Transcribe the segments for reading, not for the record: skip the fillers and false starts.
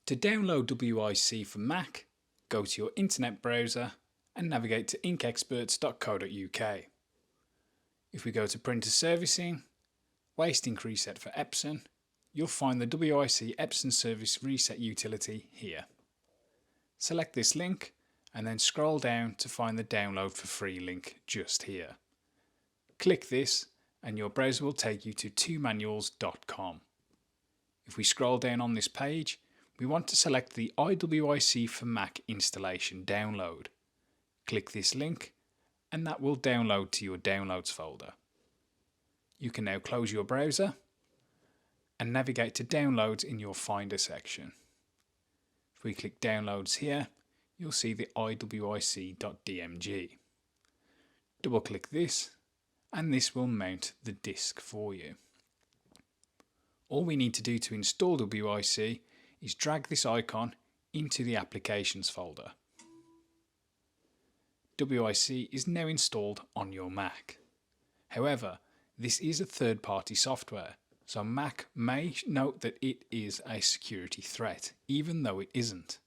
To download WIC for Mac, go to your internet browser and navigate to inkexperts.co.uk. If we go to printer servicing, waste ink reset for Epson, you'll find the WIC Epson service reset utility here. Select this link and then scroll down to find the download for free link just here. Click this and your browser will take you to 2manuals.com. If we scroll down on this page, we want to select the IWIC for Mac installation download. Click this link and that will download to your downloads folder. You can now close your browser and navigate to downloads in your Finder section. If we click downloads here, you'll see the iwic.dmg. Double click this and this will mount the disk for you. All we need to do to install WIC is drag this icon into the applications folder. WIC is now installed on your Mac. However, this is a third-party software, so Mac may note that it is a security threat, even though it isn't.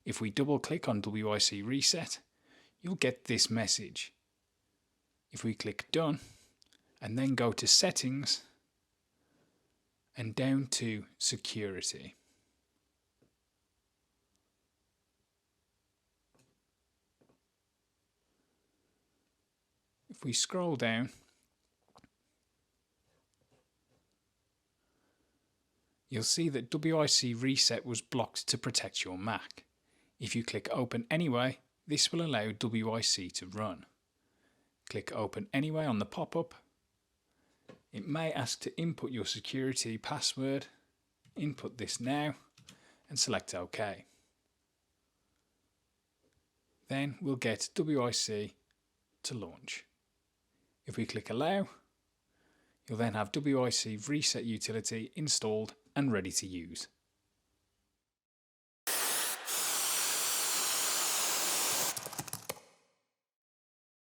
If we double-click on WIC Reset, you'll get this message. If we click Done, and then go to Settings, and down to Security. If we scroll down, you'll see that WIC Reset was blocked to protect your Mac. If you click Open Anyway, this will allow WIC to run. Click Open Anyway on the pop-up. It may ask to input your security password. Input this now and select OK. Then we'll get WIC to launch. If we click Allow, you'll then have WIC Reset utility installed and ready to use.